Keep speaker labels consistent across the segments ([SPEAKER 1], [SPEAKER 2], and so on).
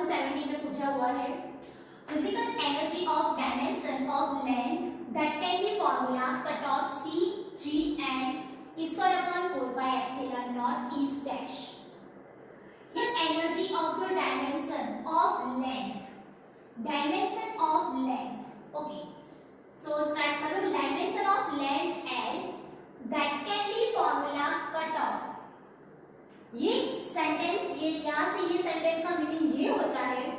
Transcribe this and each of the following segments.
[SPEAKER 1] 2017 में पूछा हुआ है physical energy of dimension of length that can be formula cut off c g and e square upon 4 pi epsilon naught is dash. Here energy of the dimension of length. Dimension of length. Okay. So start करो. Dimension of length L that can be formula cut off. ये sentence ये यहाँ से ये sentence का meaning ये होता है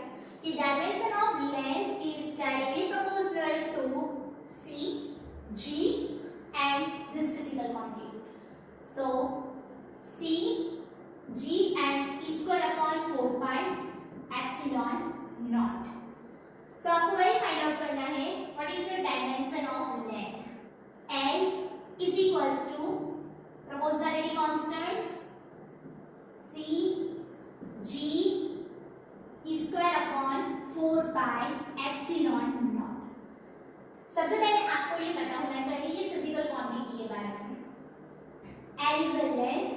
[SPEAKER 1] कि dimension of length is directly proportional to c g and this physical quantity. So c g and e square upon 4 pi epsilon naught. So आपको वही फाइंड आउट करना है what is the dimension of length. L is equals to proportionality constant c g e square upon 4 pi epsilon naught. सबसे पहले आपको ये पता होना चाहिए ये फिजिकल क्वांटिटी के बारे में. L is the length,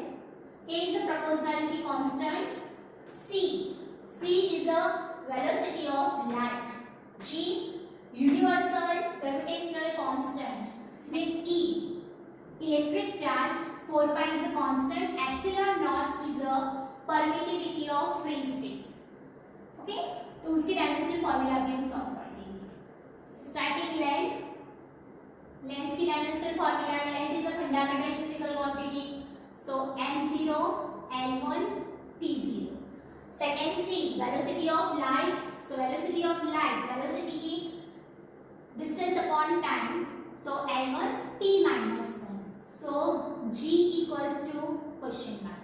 [SPEAKER 1] K is the proportionality constant, C is the velocity of light, G universal gravitational constant, with E electric charge, 4 pi is a constant, epsilon naught is a permittivity of free space. Okay, तो उसकी dimension formula भी हम solve कर देंगे. Starting length की dimension formula है. Length is a fundamental physical quantity, so m0 l1 t0. Second c velocity of light, so velocity of light velocity की distance upon time, so l1 t minus 1. So g equals to question mark.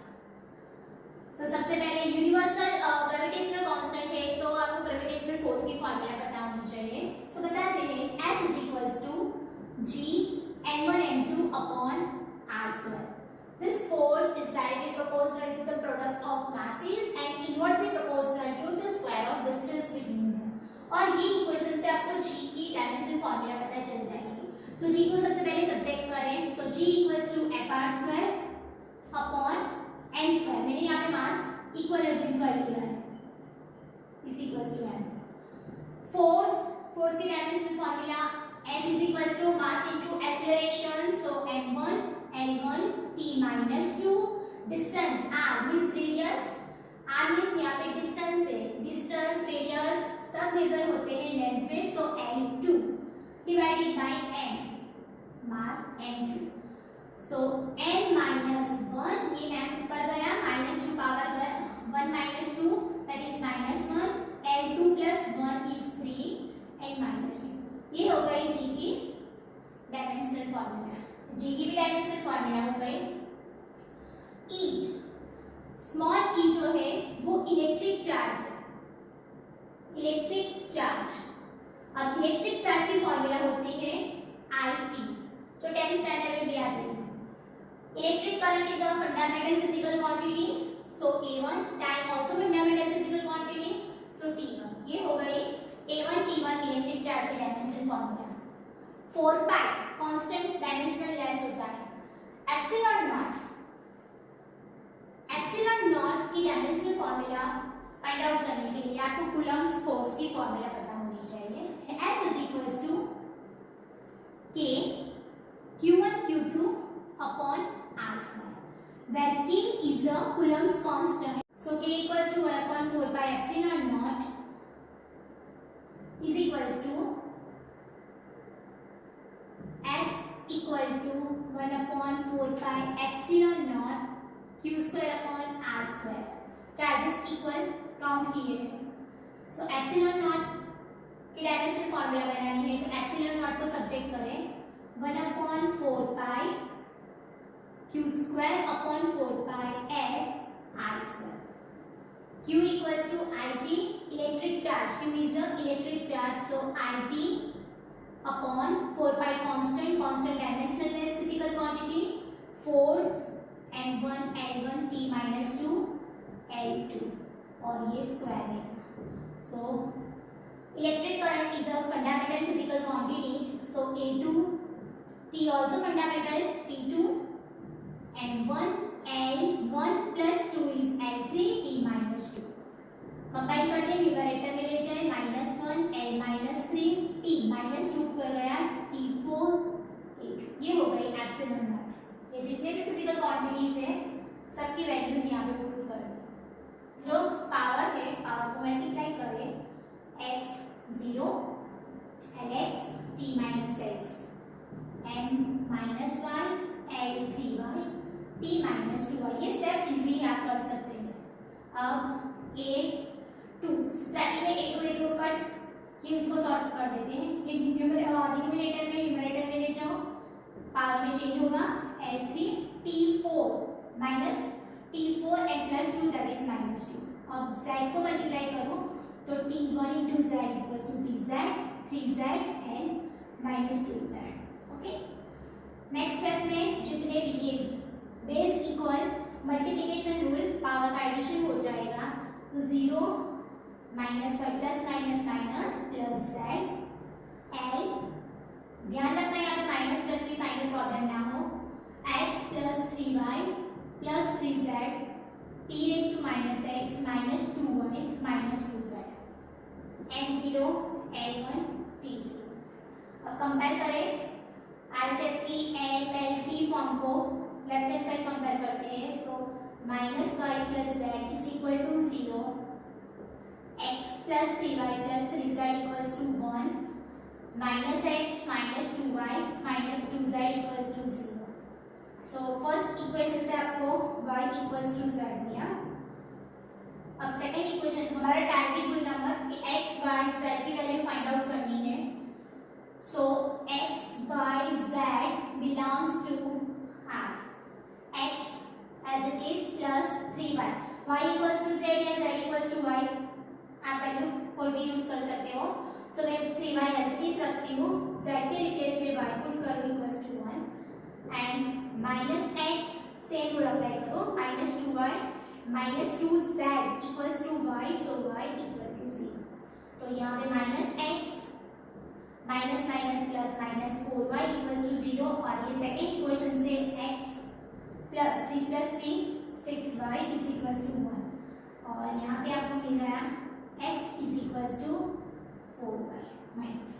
[SPEAKER 1] So सबसे पहले universal gravitational constant है तो आपको gravitational force की formula पता होनी चाहिए. सो बताते हैं F is equals to g n1 n2 upon r square. This force is directly proportional to the product of masses and inversely proportional to the square of distance between them. और ये equation से आपको g की dimension formula पता चल जाएगी. सो g को सबसे पहले सब्जेक्ट करें. सो g equals to fr square upon n square. मैंने यहाँ पे मास इक्वल अज्यूम कर लिया है, is equals to m. Force की dimension formula F is equals to mass into acceleration, so m1 l1 t minus 2. distance r means radius, r means यहाँ पे distance है, distance radius सब major होते हैं लेंथ पे, so l2 divided by m, mass m2. so n minus 1, ये m ऊपर गया, minus 2 power 1 minus 2 that is minus 1, l2 plus 1 is 3 n minus 2. ये हो गई g की डायमेंशनल फार्मूला. g की भी डायमेंशनल फार्मूला हो गई. e स्मॉल e जो है वो इलेक्ट्रिक चार्ज है. इलेक्ट्रिक चार्ज, अब इलेक्ट्रिक चार्ज की फार्मूला होती है it, जो 10th स्टैंडर्ड में भी आती है. Electric current is a fundamental physical quantity, so a1 time also fundamental physical quantity, so t1. ये हो गई a1 t1 इलेक्ट्रिक चार्ज की डायमेंशन फार्मूला. 4 पाई कांस्टेंट डायमेंशनल लेस होता है. एप्सिलॉन नॉट की डायमेंशनल फार्मूला फाइंड आउट करने के लिए आपको कूलम्ब्स फोर्स की फार्मूला पता होनी चाहिए. F is equals to K Q1 Q2 upon R square, where K is a Coulomb's constant. So K equals to 1 upon 4 pi epsilon naught is equals to F equal to 1 upon 4 pi epsilon naught Q square upon R square. Charges equal count किए हैं. सो epsilon not की dimension formula बनानी है तो epsilon not को subject करें 1 upon 4 pi Q square upon 4 pi F R square. Q equals to IT, electric charge. Q is a electric charge, so IT upon 4 pi constant dimensionless physical quantity, force m1 l1 t minus 2 l2 और ये square है. So electric current is a fundamental physical quantity, so a2 t also fundamental, t2 m1 l1 plus 2 is l3 t minus 2. Combine कर दे, numerator में ले जाए -1 l -3 t -2 पर गया t4 8, ये हो गई एप्सिलॉन नॉट। ये जितने भी फिजिकल क्वांटिटीज है सबकी वैल्यूज यहाँ पे पुट कर दो। जो पावर है पावर को मल्टीप्लाई करें x 0 lx t -x n -y l 3y t -2y, ये स्टेप इजीली आप कर सकते हैं। अब a2 स्टार्टिंग में a2 कट, ये इसको सॉल्व कर देते हैं। ये न्यूमरेटर में ले जाओ, पावर में चेंज होगा l3 t4 and +2 that is -2। अब z को मल्टीप्लाई करो तो t1 into z equals to tz 3z and -2z। Okay, next step में जितने भी ये base equal multiplication rule power का एडिशन हो जाएगा तो 0 -5 plus minus minus plus z l, ध्यान रखना यहाँ पे माइनस प्लस की साइन में प्रॉब्लम ना हो, x plus 3y plus 3z t raise to -x minus 2y minus 2z m0 l1 t0। अब कंपेयर करें RHS की l t फॉर्म को लेफ्ट हैंड साइड कंपेयर करते हैं। So -y plus z is equal to 0, x plus 3y plus 3z equals to 1, -x minus 2y minus 2z equals to 0। So first equation से आपको y equals to z मिला। अब second equation हमारा target rule number कि x y z की value find out करनी है। So x y z belongs to x as it is plus 3y, y equals to z या z equals to y, आप value कोई भी use कर सकते हो। सो मैं 3y as it is रखती हूँ, z के रिप्लेस में y पुट करो equals to 1 and -x same rule apply करो -2y -2z equals to y, so y equal to 0। तो यहाँ पे -x minus minus plus -4y equals to 0 और ये सेकेंड इक्वेशन से x plus 3 6y is equals to 1 और यहाँ पे आपको मिल गया x is equals to 4y minus,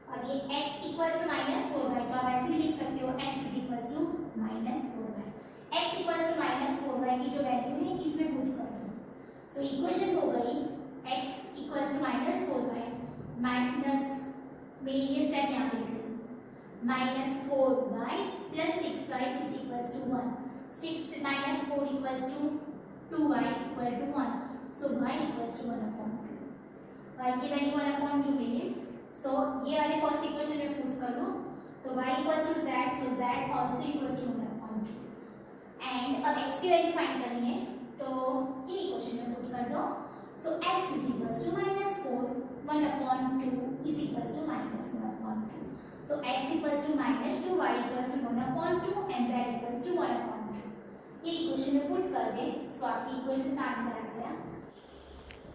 [SPEAKER 1] और ये x इक्वल्स टू -4y तो आप ऐसे भी लिख सकते हो x is equals to -4y। x equals to -4y की जो वैल्यू है इसमें पुट कर दो। सो इक्वेशन हो गई x equals to -4y minus में ये स्टेप यहाँ पे लिख -4y plus 6y is equals to 1, 6 minus 4 equals to 2y equal to 1, so y equals to 1/2, y की वैल्यू 1/2 मिली। सो ये वाले फर्स्ट इक्वेशन में पुट करो तो y equals to z, so z also equals to 1/2 and अब x की value find करनी है तो ये इक्वेशन में पुट कर दो। So x is equals to -4 1/2 is equals to -1/2. So x equals to -2, y equals to 1/2 and z equals to 1/2। ये इक्वेशन में पुट कर दे, सो आपकी इक्वेशन का आंसर आ गया